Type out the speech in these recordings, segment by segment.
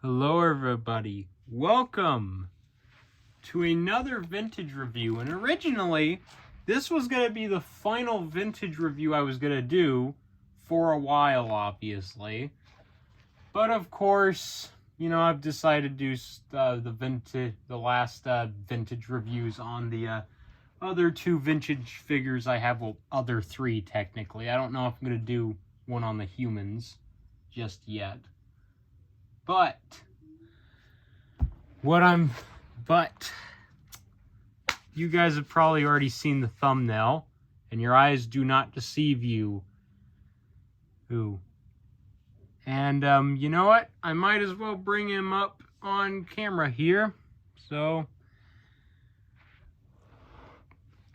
Hello everybody, welcome to another vintage review. And originally this was going to be the final vintage review I was going to do for a while, obviously. But of course, you know, I've decided to do the last vintage reviews on the other two vintage figures I have. Well, other three technically. I don't know if I'm going to do one on the humans just yet. But you guys have probably already seen the thumbnail, and your eyes do not deceive you. And you know what? I might as well bring him up on camera here. So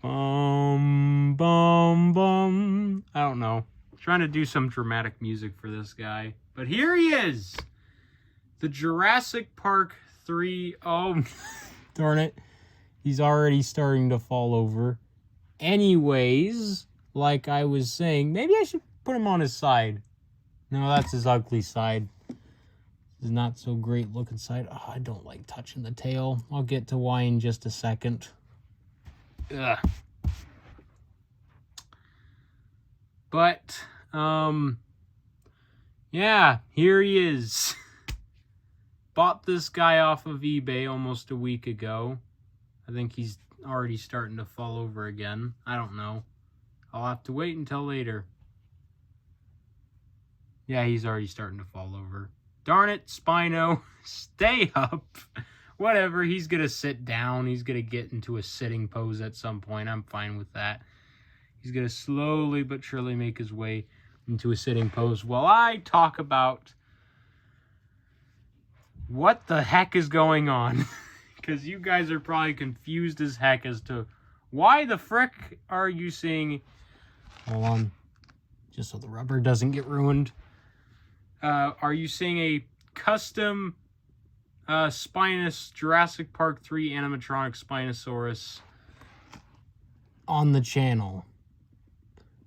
bum bum bum. I don't know. I'm trying to do some dramatic music for this guy. But here he is. The Jurassic Park 3. Oh, darn it. He's already starting to fall over. Anyways, like I was saying, maybe I should put him on his side. No, that's his ugly side. This is not so great looking side. Oh, I don't like touching the tail. I'll get to why in just a second. Ugh. But, yeah, here he is. Bought this guy off of eBay almost a week ago. I think he's already starting to fall over again. I don't know. I'll have to wait until later. Yeah, he's already starting to fall over. Darn it, Spino. Stay up. Whatever, he's going to sit down. He's going to get into a sitting pose at some point. I'm fine with that. He's going to slowly but surely make his way into a sitting pose while I talk about what the heck is going on. Because you guys are probably confused as heck as to why the frick are you seeing... Hold on. Just so the rubber doesn't get ruined. Are you seeing a custom Jurassic Park 3 animatronic spinosaurus on the channel?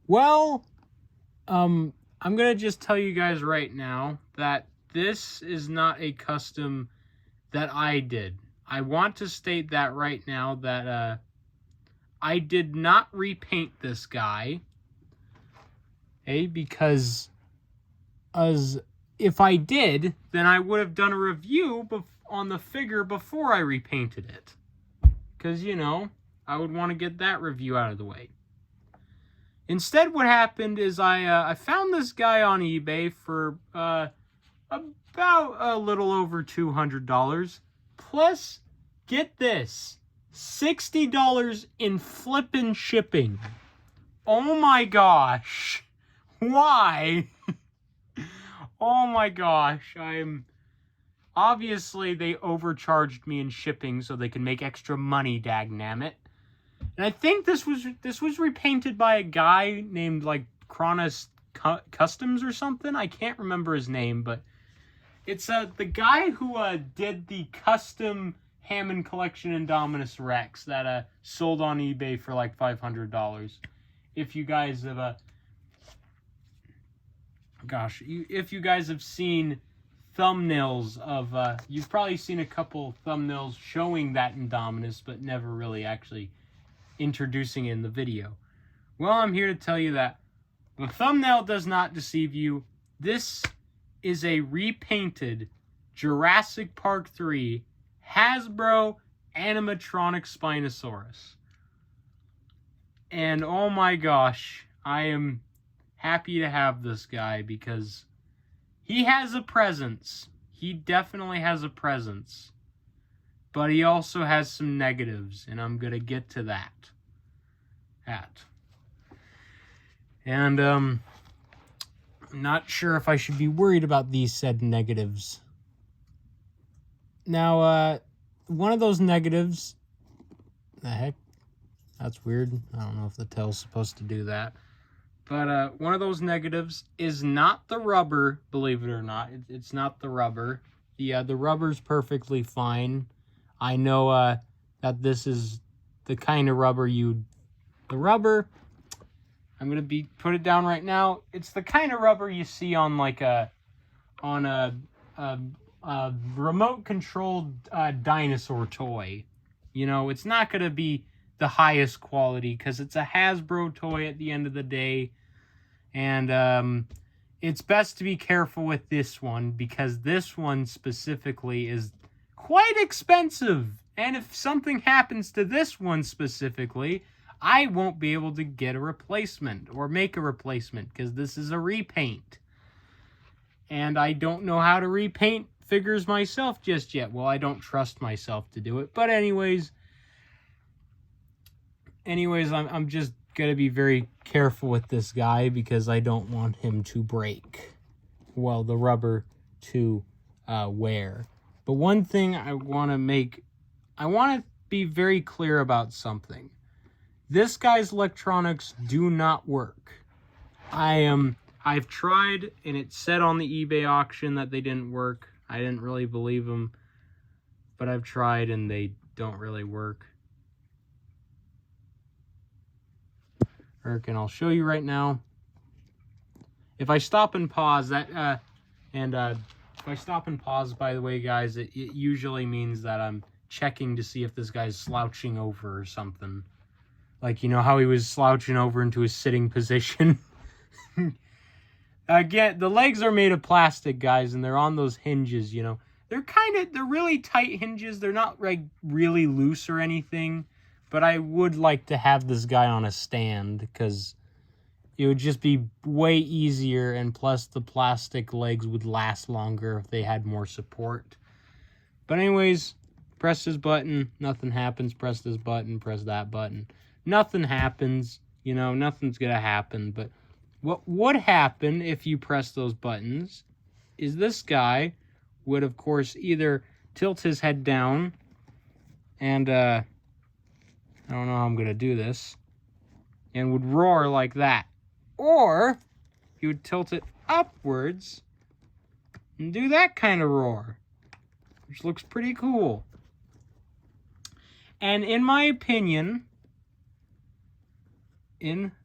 Well, I'm going to just tell you guys right now that this is not a custom that I did. I want to state that right now that I did not repaint this guy. Okay, because if I did, then I would have done a review on the figure before I repainted it. Because, you know, I would want to get that review out of the way. Instead, what happened is I found this guy on eBay for about a little over $200. Plus, get this, $60 in flippin' shipping. Oh my gosh. Why? Oh my gosh. Obviously, they overcharged me in shipping so they can make extra money, dagnammit. And I think this was repainted by a guy named, like, Kronos Customs or something. I can't remember his name, but it's the guy who did the custom Hammond Collection Indominus Rex that sold on eBay for like $500. If you guys have if you guys have seen thumbnails of you've probably seen a couple thumbnails showing that Indominus, but never really actually introducing it in the video. Well, I'm here to tell you that the thumbnail does not deceive you. This is a repainted Jurassic Park 3 Hasbro animatronic Spinosaurus. And oh my gosh, I am happy to have this guy because he has a presence. He definitely has a presence. But he also has some negatives, and I'm going to get to that. And, I'm not sure if I should be worried about these said negatives. Now, one of those negatives... The heck? That's weird. I don't know if the tail's supposed to do that. But, one of those negatives is not the rubber, believe it or not. It's not the rubber. The rubber's perfectly fine. I know, that this is the kind of rubber The rubber... I'm gonna put it down right now. It's the kind of rubber you see on like a remote-controlled dinosaur toy. You know, it's not going to be the highest quality because it's a Hasbro toy at the end of the day. And it's best to be careful with this one because this one specifically is quite expensive. And if something happens to this one specifically, I won't be able to get a replacement or make a replacement because this is a repaint. And I don't know how to repaint figures myself just yet. Well, I don't trust myself to do it. But anyways, I'm just going to be very careful with this guy because I don't want him to break. Well, the rubber to wear. But one thing I want to be very clear about something. This guy's electronics do not work. I've tried, and it said on the eBay auction that they didn't work. I didn't really believe them, but I've tried, and they don't really work. And I'll show you right now. If I stop and pause, if I stop and pause, by the way, guys, it usually means that I'm checking to see if this guy's slouching over or something. Like, you know how he was slouching over into his sitting position? Again, the legs are made of plastic, guys, and they're on those hinges, you know. They're really tight hinges. They're not, like, really loose or anything. But I would like to have this guy on a stand because it would just be way easier, and plus the plastic legs would last longer if they had more support. But anyways, press this button, nothing happens. Press this button, press that button. Nothing happens, you know, nothing's going to happen. But what would happen if you press those buttons is this guy would, of course, either tilt his head down and, I don't know how I'm going to do this, and would roar like that. Or you would tilt it upwards and do that kind of roar, which looks pretty cool. And in my opinion,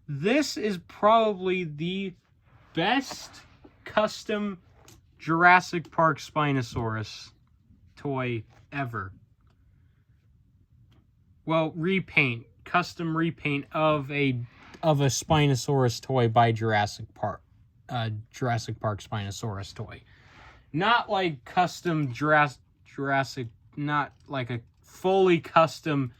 this is probably the best custom Jurassic Park Spinosaurus toy ever. Well, custom repaint of a Spinosaurus toy by Jurassic Park. Jurassic Park Spinosaurus toy. Not like custom Jurassic, not like a fully custom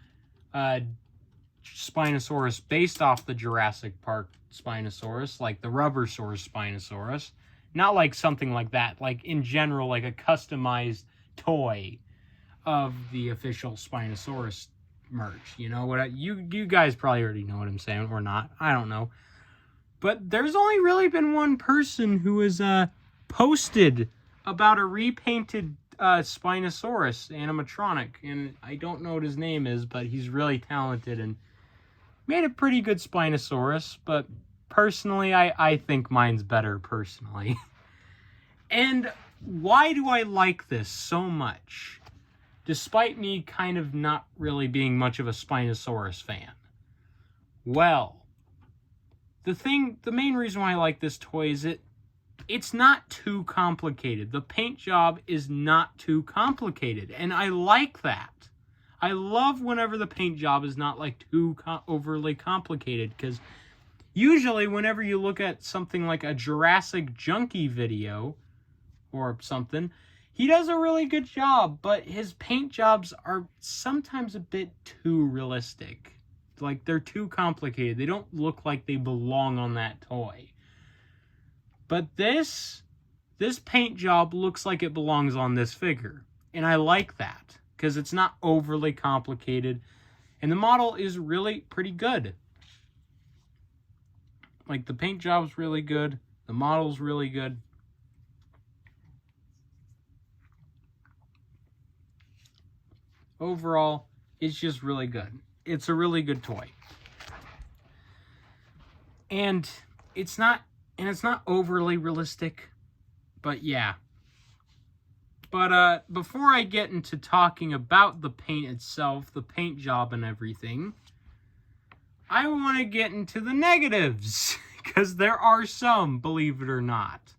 Spinosaurus based off the Jurassic Park Spinosaurus, like the Rubbersaurus Spinosaurus. Not like something like that. Like, in general, like a customized toy of the official Spinosaurus merch. You know what? You guys probably already know what I'm saying, or not. I don't know. But there's only really been one person who has posted about a repainted Spinosaurus animatronic, and I don't know what his name is, but he's really talented and made a pretty good Spinosaurus. But personally, I think mine's better personally. And why do I like this so much? Despite me kind of not really being much of a Spinosaurus fan. Well, the main reason why I like this toy is it's not too complicated. The paint job is not too complicated, and I like that. I love whenever the paint job is not like too overly complicated, because usually whenever you look at something like a Jurassic Junkie video or something, he does a really good job, but his paint jobs are sometimes a bit too realistic. Like, they're too complicated. They don't look like they belong on that toy. But this paint job looks like it belongs on this figure. And I like that, because it's not overly complicated. And the model is really pretty good. Like, the paint job's really good. The model's really good. Overall, it's just really good. It's a really good toy. And it's not overly realistic, but yeah. But before I get into talking about the paint itself, the paint job and everything, I want to get into the negatives, because there are some, believe it or not.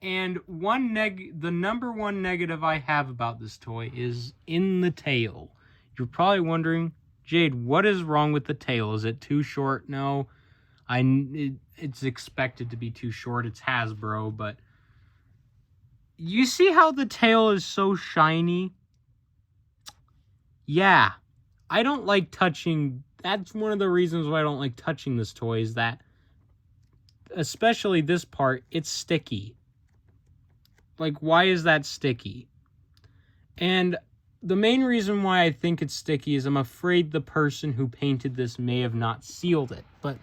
And the number one negative I have about this toy is in the tail. You're probably wondering, Jade, what is wrong with the tail? Is it too short? No, it's expected to be too short. It's Hasbro, but you see how the tail is so shiny? Yeah, I don't like touching. That's one of the reasons why I don't like touching this toy, is that, especially this part, it's sticky. Like, why is that sticky? And the main reason why I think it's sticky is I'm afraid the person who painted this may have not sealed it. But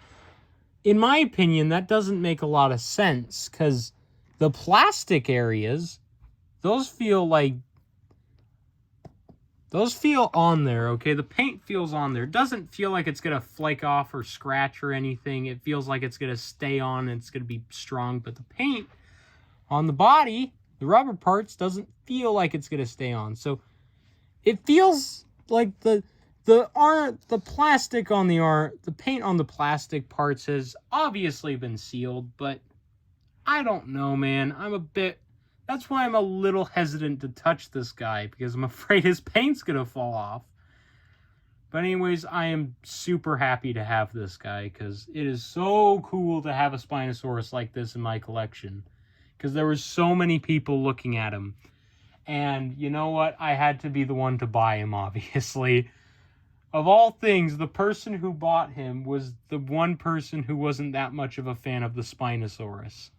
in my opinion, that doesn't make a lot of sense, because the plastic areas, those feel on there, okay? The paint feels on there. It doesn't feel like it's going to flake off or scratch or anything. It feels like it's going to stay on and it's going to be strong. But the paint on the body, the rubber parts, doesn't feel like it's going to stay on. So it feels like the plastic on the paint on the plastic parts has obviously been sealed, but I don't know, man. That's why I'm a little hesitant to touch this guy, because I'm afraid his paint's going to fall off. But anyways, I am super happy to have this guy, because it is so cool to have a Spinosaurus like this in my collection. Because there were so many people looking at him. And you know what? I had to be the one to buy him, obviously. Of all things, the person who bought him was the one person who wasn't that much of a fan of the Spinosaurus.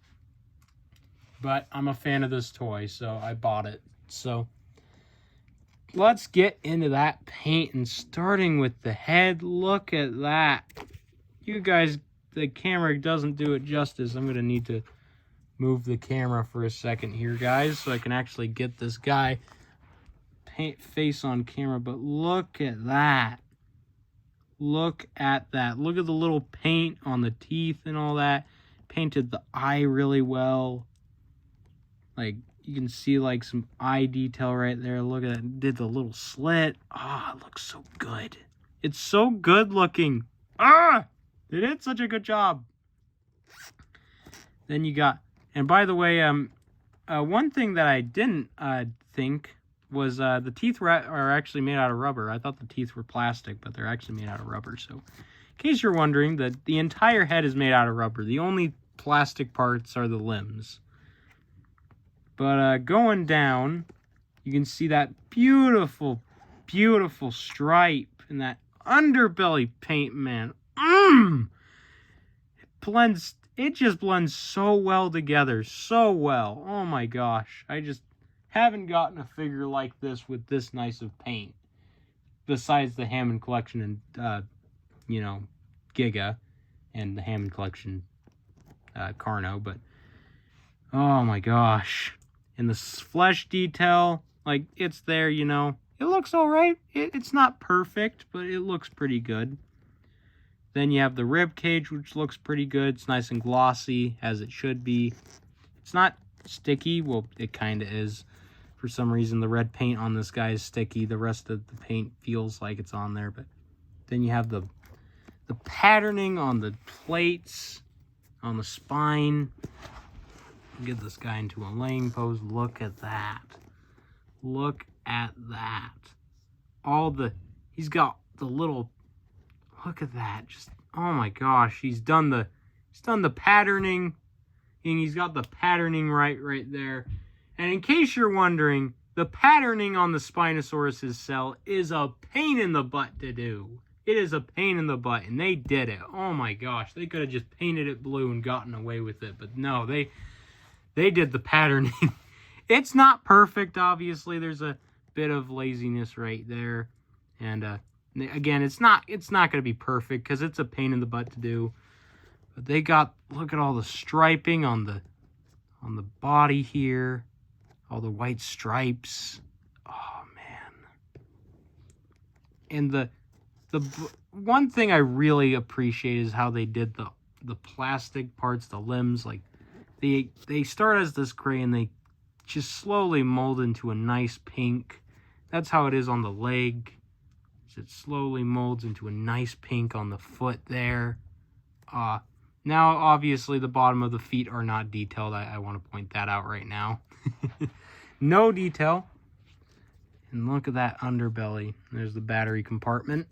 But I'm a fan of this toy, so I bought it. So let's get into that paint, and starting with the head. Look at that. You guys, the camera doesn't do it justice. I'm going to need to move the camera for a second here, guys, so I can actually get this guy face on camera. But look at that. Look at that. Look at the little paint on the teeth and all that. Painted the eye really well. Like, you can see like some eye detail right there. Look at that. Did the little slit. Ah, it looks so good. It's so good looking. Ah, they did such a good job. Then you got, and by the way, one thing that I didn't think was the teeth are actually made out of rubber. I thought the teeth were plastic, but they're actually made out of rubber. So, in case you're wondering, the entire head is made out of rubber. The only plastic parts are the limbs. But going down, you can see that beautiful, beautiful stripe and that underbelly paint, man. It just blends so well together, so well. Oh my gosh, I just haven't gotten a figure like this with this nice of paint. Besides the Hammond Collection and, Giga and the Hammond Collection Carno, but oh my gosh. And the flesh detail, like, it's there, you know. It looks alright. It's not perfect, but it looks pretty good. Then you have the rib cage, which looks pretty good. It's nice and glossy, as it should be. It's not sticky. Well, it kind of is. For some reason, the red paint on this guy is sticky. The rest of the paint feels like it's on there. But then you have the patterning on the plates, on the spine. Get this guy into a laying pose. Look at that. Look at that. He's got the little, look at that. Just, oh my gosh. He's done the patterning, and he's got the patterning right there. And in case you're wondering, the patterning on the Spinosaurus's cell is a pain in the butt to do. It is a pain in the butt, and they did it. Oh my gosh. They could have just painted it blue and gotten away with it, but no, they did the patterning. It's not perfect, obviously. There's a bit of laziness right there. And again, it's not going to be perfect because it's a pain in the butt to do. But they got, look at all the striping on the body here. All the white stripes. Oh man. And the one thing I really appreciate is how they did the plastic parts, the limbs, like they start as this gray and they just slowly mold into a nice pink. That's how it is on the leg. It slowly molds into a nice pink on the foot there. Now Now, obviously, the bottom of the feet are not detailed. I want to point that out right now. No detail. And look at that underbelly. There's the battery compartment.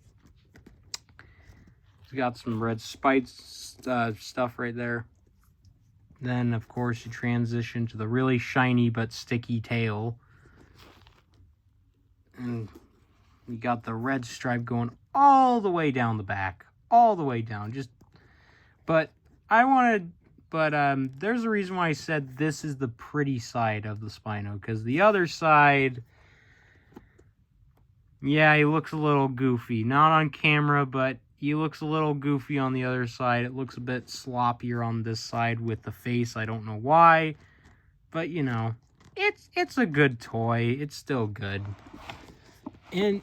It's got some red spikes stuff right there. Then, of course, you transition to the really shiny but sticky tail. And we got the red stripe going all the way down the back. All the way down. But there's a reason why I said this is the pretty side of the Spino. Because the other side, yeah, he looks a little goofy. Not on camera, but he looks a little goofy on the other side. It looks a bit sloppier on this side with the face. I don't know why. But, you know, it's a good toy. It's still good. And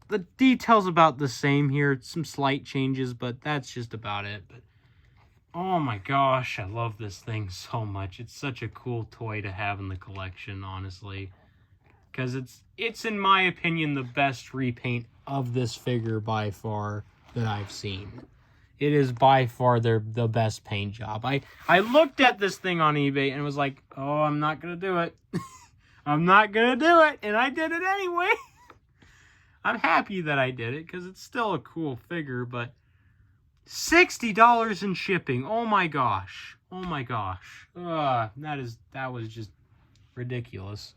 the details about the same here. Some slight changes, but that's just about it. But oh my gosh, I love this thing so much. It's such a cool toy to have in the collection, honestly. Because it's in my opinion, the best repaint of this figure by far that I've seen. It is by far the best paint job. I looked at this thing on eBay and was like, oh, I'm not going to do it. I'm not going to do it. And I did it anyway. I'm happy that I did it because it's still a cool figure, but $60 in shipping. Oh my gosh. Oh my gosh. That was just ridiculous.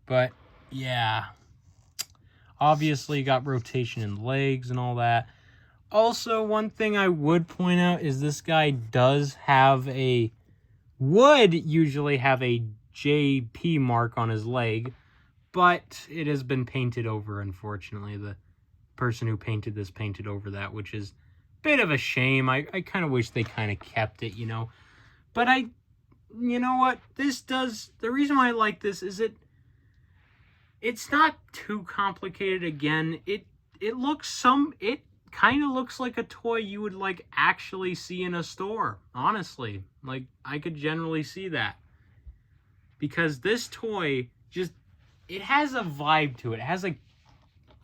But yeah. Obviously you got rotation in legs and all that. Also, one thing I would point out is this guy would usually have a JP mark on his leg, but it has been painted over, unfortunately. The person who painted this painted over that, which is a bit of a shame. I kind of wish they kind of kept it, you know. But you know what? The reason why I like this is it's not too complicated. Again, it kind of looks like a toy you would like actually see in a store, honestly. Like, I could generally see that. Because this toy it has a vibe to it.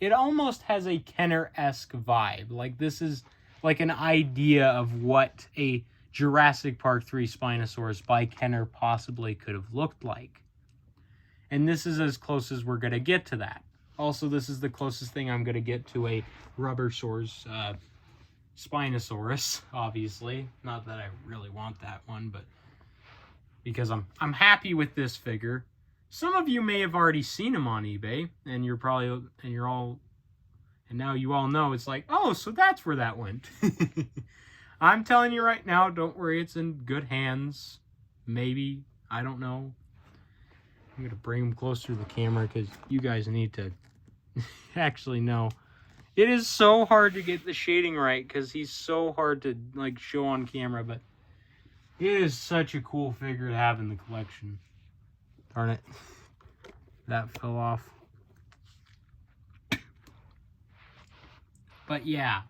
It almost has a Kenner-esque vibe. Like, this is like an idea of what a Jurassic Park 3 Spinosaurus by Kenner possibly could have looked like. And this is as close as we're going to get to that. Also, this is the closest thing I'm going to get to a Rubbersaurus Spinosaurus, obviously. Not that I really want that one, but because I'm happy with this figure. Some of you may have already seen him on eBay, and now you all know. It's like, oh, so that's where that went. I'm telling you right now, don't worry, it's in good hands. Maybe, I don't know. I'm going to bring him closer to the camera because you guys need to actually know. It is so hard to get the shading right because he's so hard to like show on camera, but it is such a cool figure to have in the collection. Darn it. That fell off. But yeah,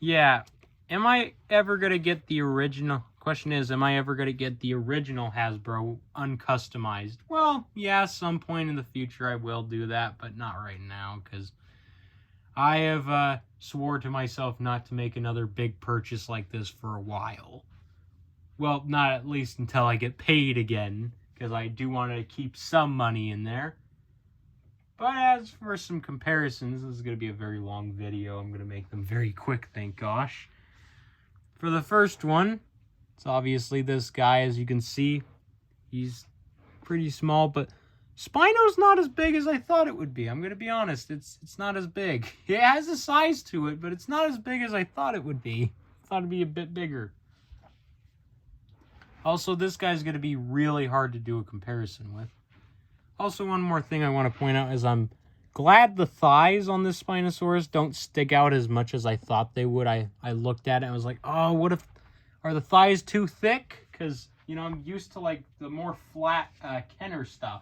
yeah. Am I ever going to get the original? Question is, am I ever going to get the original Hasbro uncustomized? Well, yeah, some point in the future I will do that, but not right now, because I have swore to myself not to make another big purchase like this for a while. Well, not at least until I get paid again, because I do want to keep some money in there. But as for some comparisons, this is going to be a very long video. I'm going to make them very quick, thank gosh. For the first one, it's obviously this guy, as you can see. He's pretty small, but Spino's not as big as I thought it would be. I'm going to be honest. It's not as big. It has a size to it, but it's not as big as I thought it would be. I thought it'd be a bit bigger. Also, this guy's going to be really hard to do a comparison with. Also, one more thing I want to point out is I'm glad the thighs on this Spinosaurus don't stick out as much as I thought they would. I looked at it and I was like, oh, what if... Are the thighs too thick? Because, you know, I'm used to, like, the more flat Kenner stuff.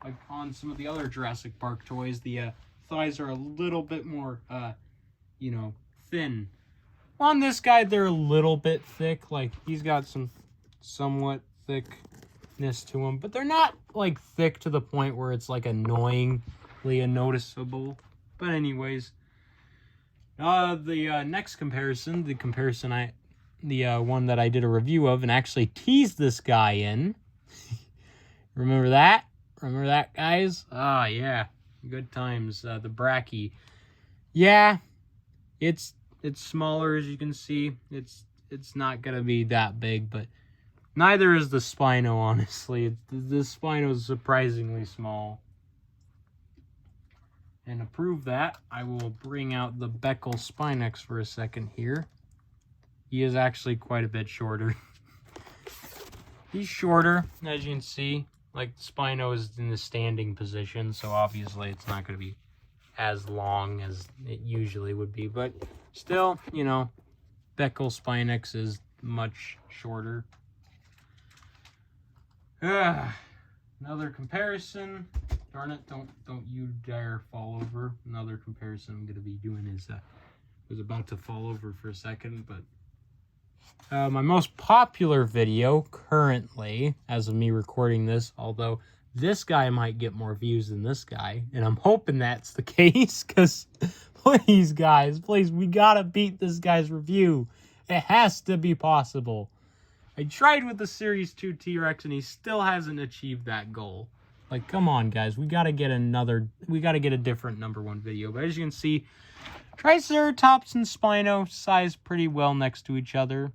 Like, on some of the other Jurassic Park toys, the thighs are a little bit more, you know, thin. On this guy, they're a little bit thick. Like, he's got some somewhat thick thickness to them, but they're not like thick to the point where it's like annoyingly noticeable. But anyways, the next comparison, the one that I did a review of and actually teased this guy in. Remember that? Remember that, guys? Ah, yeah. Good times. The Bracky. Yeah, it's smaller, as you can see. It's not gonna be that big, but neither is the Spino, honestly. The Spino is surprisingly small. And to prove that, I will bring out the Beckel Spinex for a second here. He is actually quite a bit shorter. He's shorter, as you can see. Like, the Spino is in the standing position, so obviously it's not going to be as long as it usually would be. But still, you know, Beckel Spinex is much shorter. Another comparison. Darn it, don't you dare fall over. Another comparison I'm going to be doing is, was about to fall over for a second, but my most popular video currently, as of me recording this, although this guy might get more views than this guy, and I'm hoping that's the case, because please, guys, please, we gotta beat this guy's review. It has to be possible. I tried with the Series 2 T-Rex, and he still hasn't achieved that goal. Like, come on, guys. We gotta get a different #1 video. But as you can see, Triceratops and Spino size pretty well next to each other.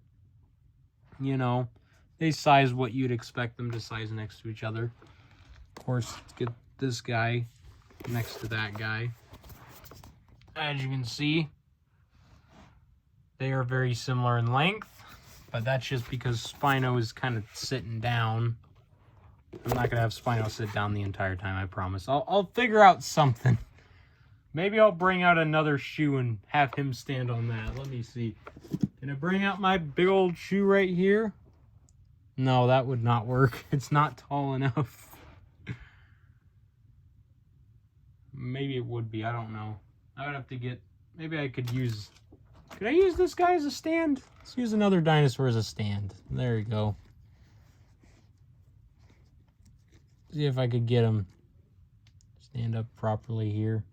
You know, they size what you'd expect them to size next to each other. Of course, let's get this guy next to that guy. As you can see, they are very similar in length, but that's just because Spino is kind of sitting down. I'm not gonna have Spino sit down the entire time, I promise. I'll figure out something. Maybe I'll bring out another shoe and have him stand on that. Let me see. Can I bring out my big old shoe right here? No, that would not work. It's not tall enough. Maybe it would be. I don't know. I would have to get... Maybe I could use... Could I use this guy as a stand? Let's use another dinosaur as a stand. There you go. See if I could get him stand up properly here.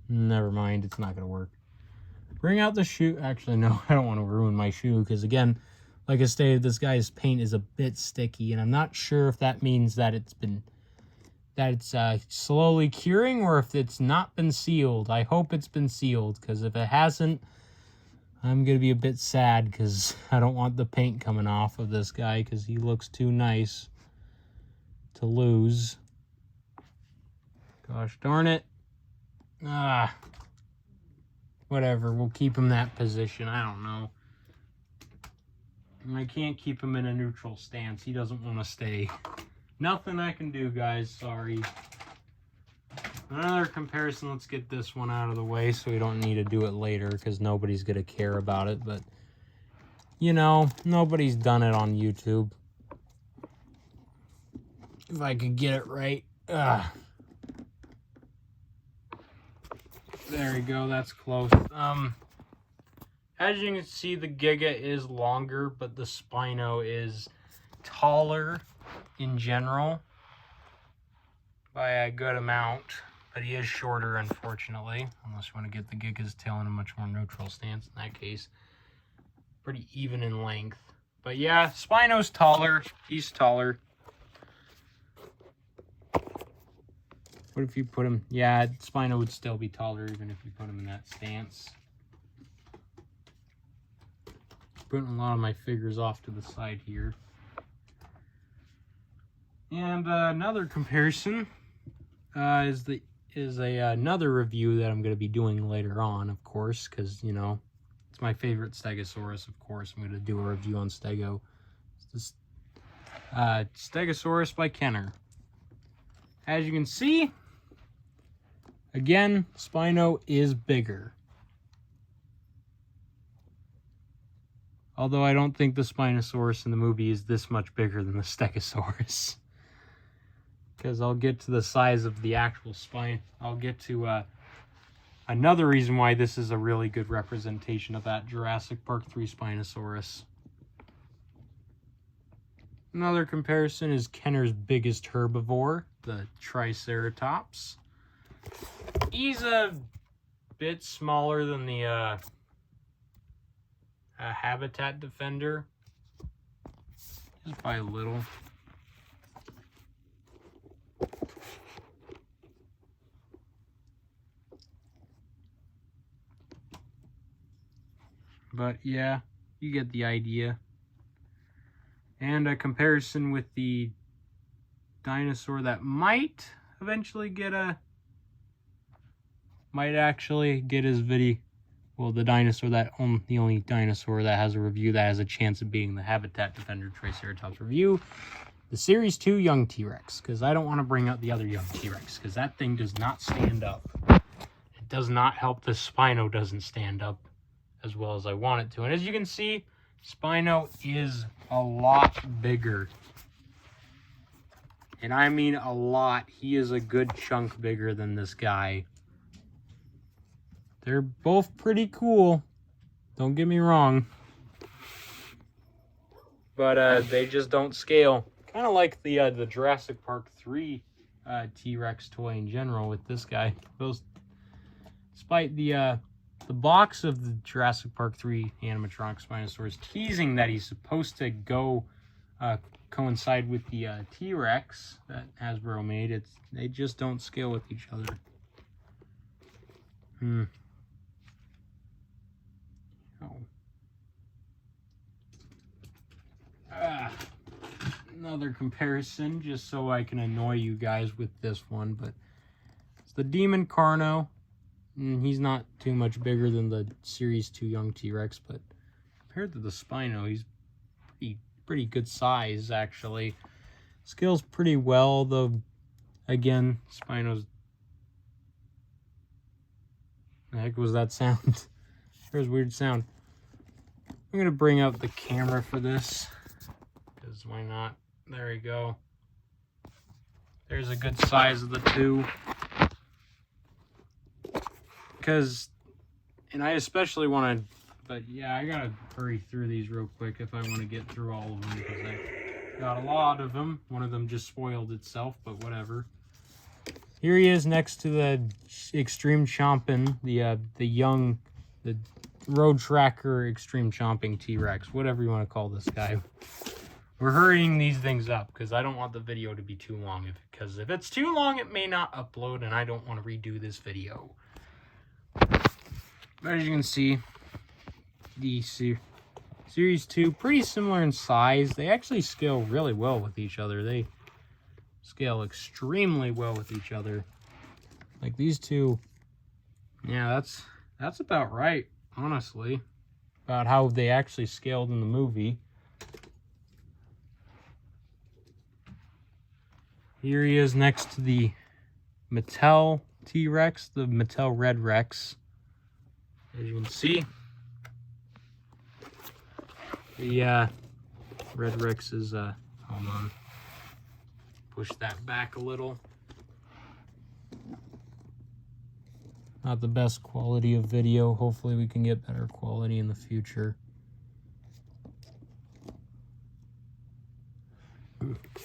Never mind, it's not going to work. Bring out the shoe. Actually, no, I don't want to ruin my shoe because, again, like I stated, this guy's paint is a bit sticky, and I'm not sure if that means that it's slowly curing or if it's not been sealed. I hope it's been sealed, because if it hasn't, I'm going to be a bit sad because I don't want the paint coming off of this guy because he looks too nice to lose. Gosh darn it. Whatever, we'll keep him that position. I don't know. I can't keep him in a neutral stance. He doesn't want to stay. Nothing I can do, guys. Sorry. Another comparison. Let's get this one out of the way so we don't need to do it later because nobody's going to care about it. But, you know, nobody's done it on YouTube. If I could get it right. There we go, that's close. As you can see, the Giga is longer, but the Spino is taller in general by a good amount, but he is shorter, unfortunately, unless you want to get the Giga's tail in a much more neutral stance. In that case, pretty even in length. But yeah, Spino's taller, he's taller. What if you put him... Yeah, Spino would still be taller even if you put him in that stance. Putting a lot of my figures off to the side here. And another comparison is another review that I'm going to be doing later on, of course, because, you know, it's my favorite Stegosaurus, of course. I'm going to do a review on Stego. It's this Stegosaurus by Kenner. As you can see... Again, Spino is bigger. Although I don't think the Spinosaurus in the movie is this much bigger than the Stegosaurus. Because I'll get to the size of the actual spine. I'll get to another reason why this is a really good representation of that Jurassic Park 3 Spinosaurus. Another comparison is Kenner's biggest herbivore, the Triceratops. He's a bit smaller than the Habitat Defender, just by a little. But yeah, you get the idea. And a comparison with the dinosaur that might eventually get actually get his video. Well, the dinosaur that the only dinosaur that has a review that has a chance of being the Habitat Defender Triceratops review, the Series 2 Young T-Rex, because I don't want to bring out the other Young T-Rex, because that thing does not stand up. It does not help the Spino doesn't stand up as well as I want it to. And as you can see, Spino is a lot bigger. And I mean a lot. He is a good chunk bigger than this guy. They're both pretty cool. Don't get me wrong. But they just don't scale. Kind of like the Jurassic Park 3 T-Rex toy in general with this guy. Despite the box of the Jurassic Park 3 animatronic Spinosaurus teasing that he's supposed to go coincide with the T-Rex that Hasbro made, they just don't scale with each other. Another comparison, just so I can annoy you guys with this one, but it's the Demon Carno. He's not too much bigger than the Series 2 Young T-Rex, but compared to the Spino, he's pretty good size, actually. Scales pretty well, though, again, Spino's... The heck was that sound? There's a weird sound. I'm going to bring out the camera for this, because why not? There we go. There's a good size of the two. Because, and I especially want to, but yeah, I gotta hurry through these real quick if I want to get through all of them, because I got a lot of them. One of them just spoiled itself, but whatever. Here he is next to the Extreme Chomping, the Road Tracker Extreme Chomping T-Rex, whatever you want to call this guy. We're hurrying these things up because I don't want the video to be too long. Because if it's too long, it may not upload, and I don't want to redo this video. But as you can see, the Series 2, pretty similar in size. They actually scale really well with each other. They scale extremely well with each other. Like these two, yeah, that's about right, honestly. About how they actually scaled in the movie. Here he is next to the Mattel T-Rex, the Mattel Red Rex. As you can see, the Red Rex is, hold on, push that back a little. Not the best quality of video. Hopefully we can get better quality in the future.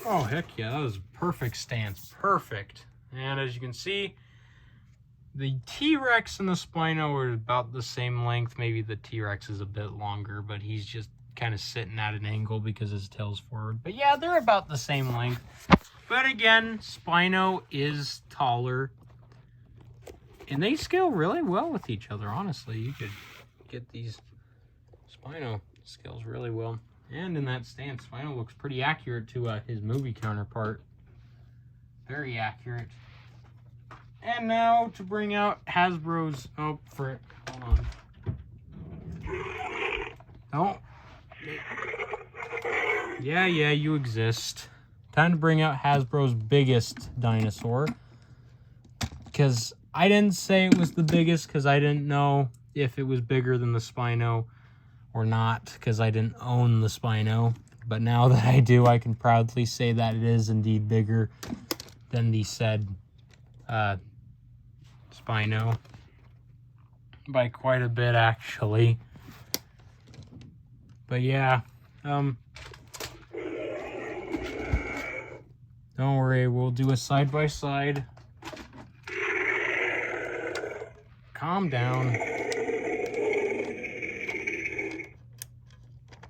Oh, heck yeah, that was a perfect stance. Perfect. And as you can see, the T-Rex and the Spino are about the same length. Maybe the T-Rex is a bit longer, but he's just kind of sitting at an angle because his tail's forward. But yeah, they're about the same length. But again, Spino is taller. And they scale really well with each other, honestly. You could get these Spino scales really well. And in that stance, Spino looks pretty accurate to his movie counterpart. Very accurate. And now to bring out Hasbro's... Oh, frick. Hold on. Oh. Yeah, you exist. Time to bring out Hasbro's biggest dinosaur. Because I didn't say it was the biggest because I didn't know if it was bigger than the Spino or not, because I didn't own the Spino. But now that I do, I can proudly say that it is indeed bigger than the said Spino. By quite a bit, actually. But yeah, Don't worry, we'll do a side-by-side. Calm down.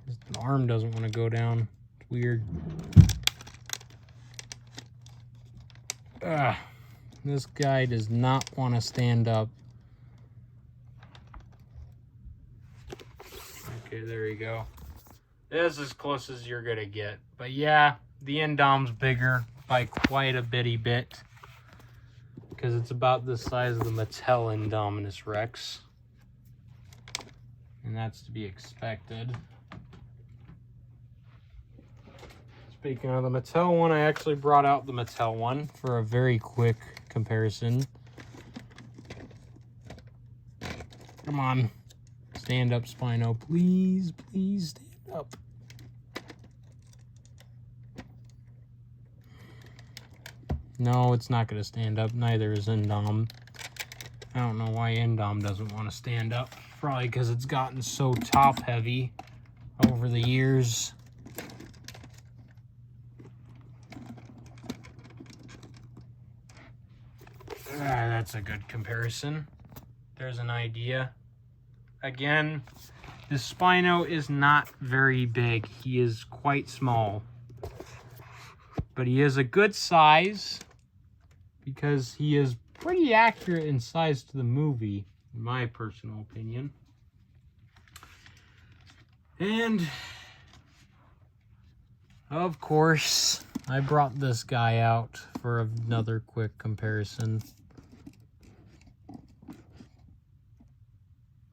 His arm doesn't want to go down. It's weird. This guy does not want to stand up. Okay, there you go. This is as close as you're gonna get. But yeah, the Indom's bigger by quite a bitty bit. Because it's about the size of the Mattel Indominus Rex. And that's to be expected. Speaking of the Mattel one, I actually brought out the Mattel one for a very quick comparison. Come on. Stand up, Spino. Please, please stand up. No, it's not going to stand up. Neither is Indom. I don't know why Indom doesn't want to stand up. Probably because it's gotten so top heavy over the years. That's a good comparison. There's an idea. Again, the Spino is not very big. He is quite small. But he is a good size because he is pretty accurate in size to the movie, in my personal opinion. And, of course, I brought this guy out for another quick comparison.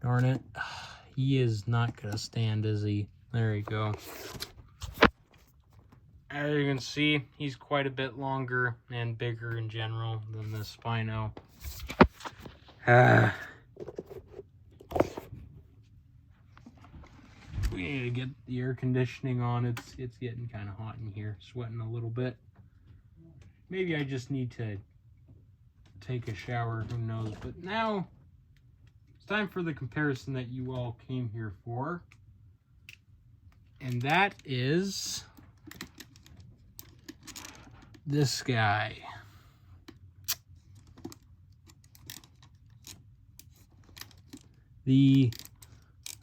Darn it. He is not going to stand, is he? There you go. As you can see, he's quite a bit longer and bigger in general than the Spino. We need to get the air conditioning on. It's getting kind of hot in here. Sweating a little bit. Maybe I just need to take a shower. Who knows? But now it's time for the comparison that you all came here for. And that is this guy. The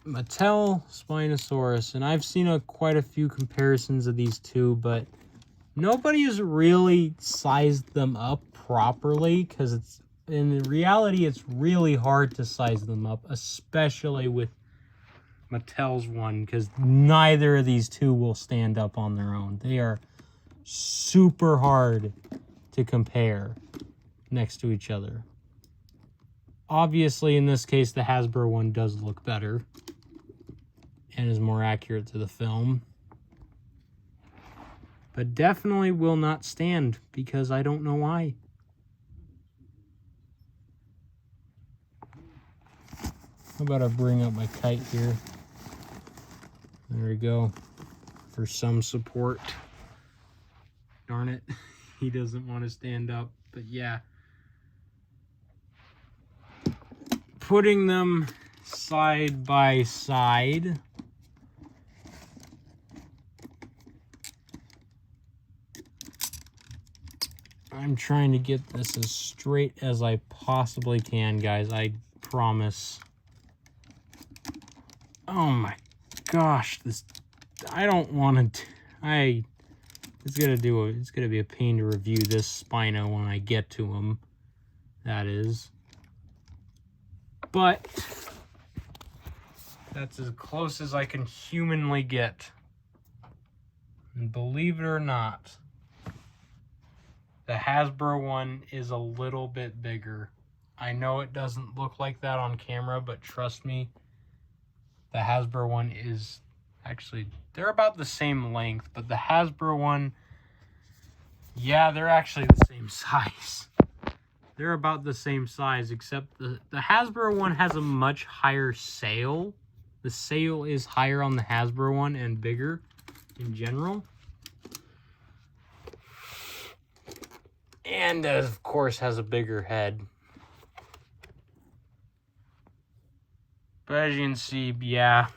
Mattel Spinosaurus, and I've seen quite a few comparisons of these two, but nobody has really sized them up properly because it's in reality it's really hard to size them up, especially with Mattel's one, because neither of these two will stand up on their own. They are super hard to compare next to each other. Obviously, in this case, the Hasbro one does look better and is more accurate to the film. But definitely will not stand because I don't know why. How about I bring up my kite here? There we go. For some support. Darn it. He doesn't want to stand up. But yeah. Putting them side by side. I'm trying to get this as straight as I possibly can, guys. I promise. Oh my gosh, this I don't want to. It's gonna be a pain to review this Spino when I get to him. That is. But that's as close as I can humanly get. And believe it or not, the Hasbro one is a little bit bigger. I know it doesn't look like that on camera, but trust me, the Hasbro one is actually, they're about the same length, but the Hasbro one, yeah, they're actually the same size. They're about the same size, except the Hasbro one has a much higher sail. The sail is higher on the Hasbro one and bigger in general. And, of course, has a bigger head. But as you can see, yeah,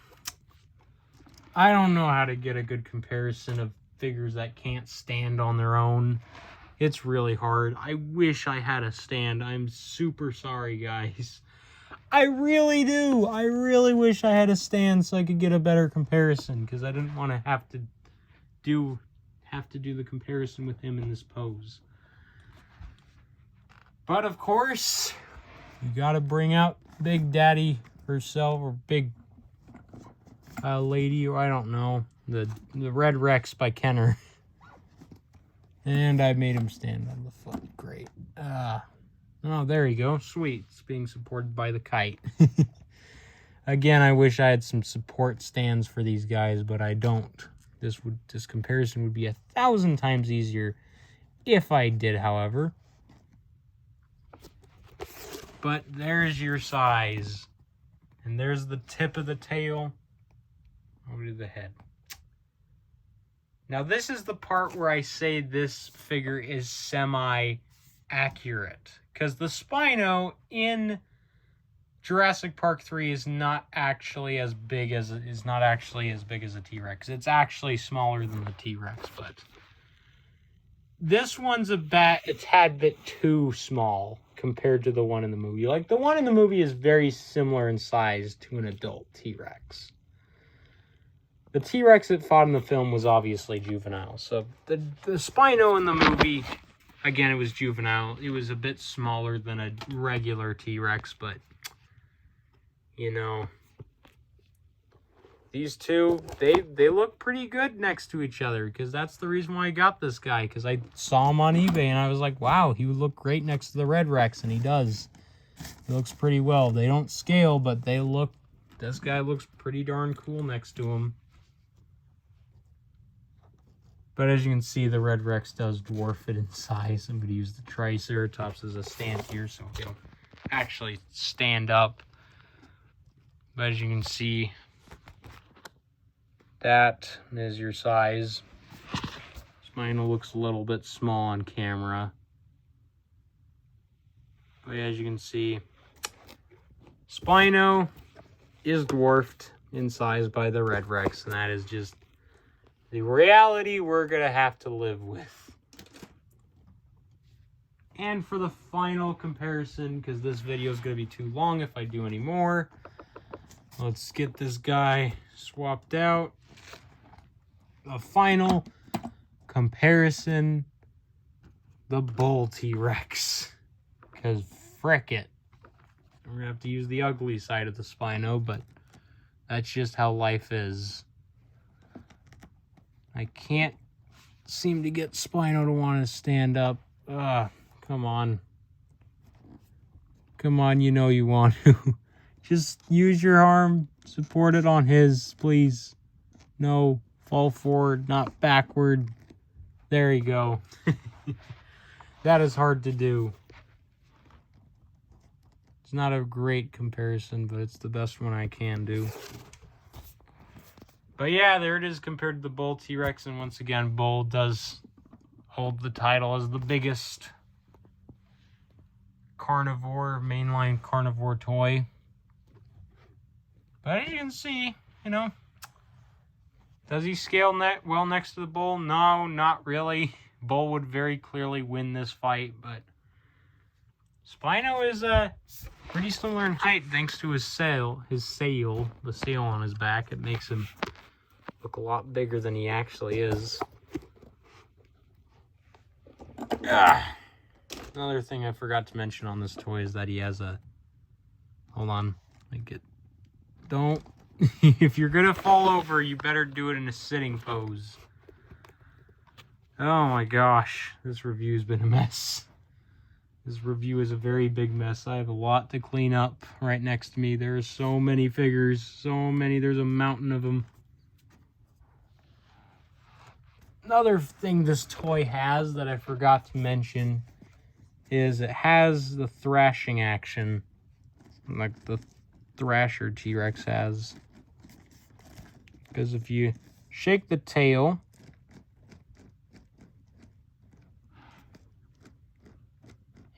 I don't know how to get a good comparison of figures that can't stand on their own. It's really hard. I wish I had a stand. I'm super sorry, guys. I really do. I really wish I had a stand so I could get a better comparison, because I didn't want to have to do the comparison with him in this pose. But of course, you gotta bring out Big Daddy herself, or Big Lady, or I don't know, the Red Rex by Kenner. And I made him stand on the foot. Great. Oh, there you go. Sweet. It's being supported by the kite. Again, I wish I had some support stands for these guys, but I don't. This comparison would be 1,000 times easier if I did, however. But there's your size. And there's the tip of the tail. Over to the head. Now, this is the part where I say this figure is semi-accurate. Because the Spino in Jurassic Park 3 is not actually as big as a T-Rex. It's actually smaller than the T-Rex, but this one's a tad bit too small compared to the one in the movie. Like, the one in the movie is very similar in size to an adult T-Rex. The T-Rex that fought in the film was obviously juvenile. So the Spino in the movie, again, it was juvenile. It was a bit smaller than a regular T-Rex, but, you know, these two, they look pretty good next to each other, because that's the reason why I got this guy, because I saw him on eBay, and I was like, wow, he would look great next to the Red Rex, and he does. He looks pretty well. They don't scale, but this guy looks pretty darn cool next to him. But as you can see, the Red Rex does dwarf it in size. I'm going to use the Triceratops as a stand here so he'll actually stand up. But as you can see, that is your size. Spino looks a little bit small on camera. But as you can see, Spino is dwarfed in size by the Red Rex, and that is just the reality we're going to have to live with. And for the final comparison, because this video is going to be too long if I do any more, let's get this guy swapped out. The final comparison, the Bull T-Rex. Because frick it. We're going to have to use the ugly side of the Spino, but that's just how life is. I can't seem to get Spino to want to stand up. Come on. Come on, you know you want to. Just use your arm. Support it on his, please. No, fall forward, not backward. There you go. That is hard to do. It's not a great comparison, but it's the best one I can do. But yeah, there it is compared to the Bull T-Rex. And once again, Bull does hold the title as the biggest carnivore, mainline carnivore toy. But as you can see, you know, does he scale well next to the Bull? No, not really. Bull would very clearly win this fight, but Spino is pretty similar in height thanks to the sail on his back. It makes him look a lot bigger than he actually is. Another thing I forgot to mention on this toy is that he has a... Hold on. Don't... If you're gonna fall over, you better do it in a sitting pose. Oh my gosh. This review's been a mess. This review is a very big mess. I have a lot to clean up right next to me. There are so many figures. So many. There's a mountain of them. Another thing this toy has that I forgot to mention is it has the thrashing action, like the Thrasher T-Rex has. Because if you shake the tail,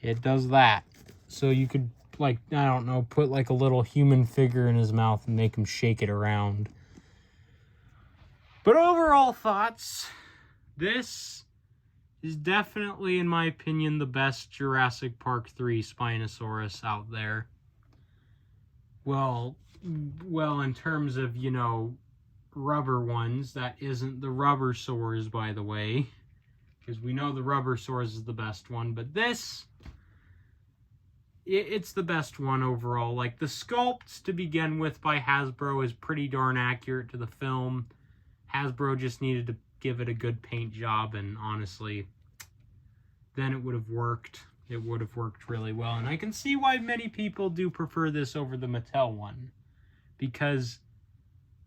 it does that. So you could, like, I don't know, put like a little human figure in his mouth and make him shake it around. But overall thoughts, this is definitely, in my opinion, the best Jurassic Park 3 Spinosaurus out there. Well, in terms of, you know, rubber ones, that isn't the Rubbersaurus, by the way, because we know the Rubbersaurus is the best one, but this, it's the best one overall. Like, the sculpt to begin with by Hasbro is pretty darn accurate to the film. Hasbro just needed to give it a good paint job, and honestly, then it would have worked. It would have worked really well, and I can see why many people do prefer this over the Mattel one, because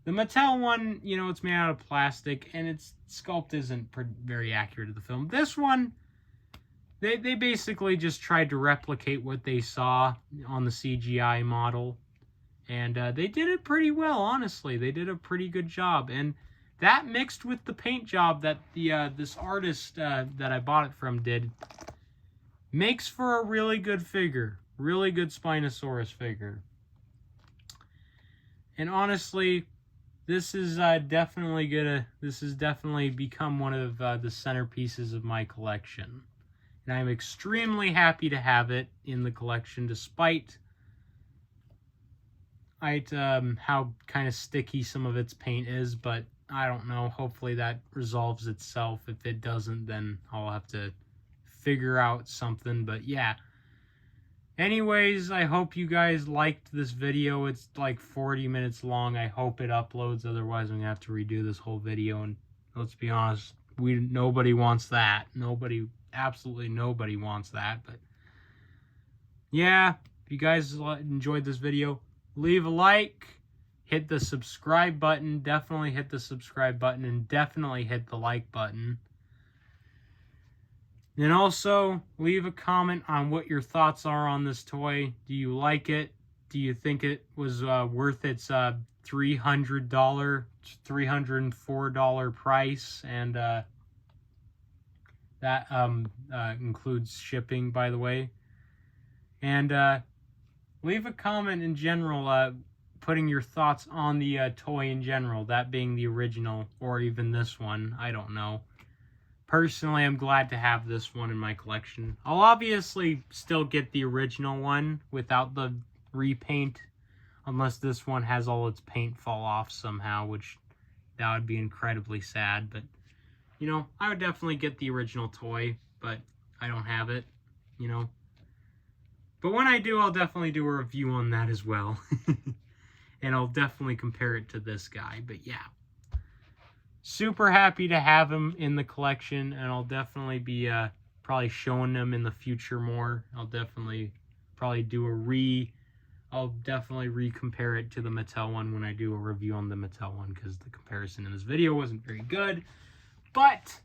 the Mattel one, you know, it's made out of plastic, and its sculpt isn't very accurate to the film. This one, they basically just tried to replicate what they saw on the CGI model, and they did it pretty well, honestly. They did a pretty good job, and that mixed with the paint job that this artist that I bought it from did, makes for a really good figure. Really good Spinosaurus figure. And honestly, this is definitely become one of the centerpieces of my collection. And I'm extremely happy to have it in the collection, despite how kind of sticky some of its paint is, but I don't know. Hopefully that resolves itself. If it doesn't, then I'll have to figure out something. But yeah. Anyways, I hope you guys liked this video. It's like 40 minutes long. I hope it uploads. Otherwise, I'm going to have to redo this whole video. And let's be honest, nobody wants that. Absolutely nobody wants that. But yeah, if you guys enjoyed this video, leave a like. Hit the subscribe button. Definitely hit the subscribe button. And definitely hit the like button. And also, leave a comment on what your thoughts are on this toy. Do you like it? Do you think it was worth its $304 price? And that includes shipping, by the way. And leave a comment in general, putting your thoughts on the toy in general, that being the original, or even this one. I don't know. Personally, I'm glad to have this one in my collection. I'll obviously still get the original one without the repaint, unless this one has all its paint fall off somehow, which that would be incredibly sad. But, you know, I would definitely get the original toy, but I don't have it, you know. But when I do, I'll definitely do a review on that as well. And I'll definitely compare it to this guy, but yeah. Super happy to have him in the collection, and I'll definitely be probably showing them in the future more. I'll definitely probably do I'll definitely re-compare it to the Mattel one when I do a review on the Mattel one, because the comparison in this video wasn't very good. But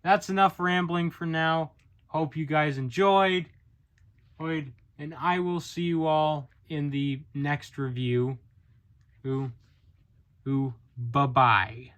that's enough rambling for now. Hope you guys enjoyed, and I will see you all in the next review. Bye-bye.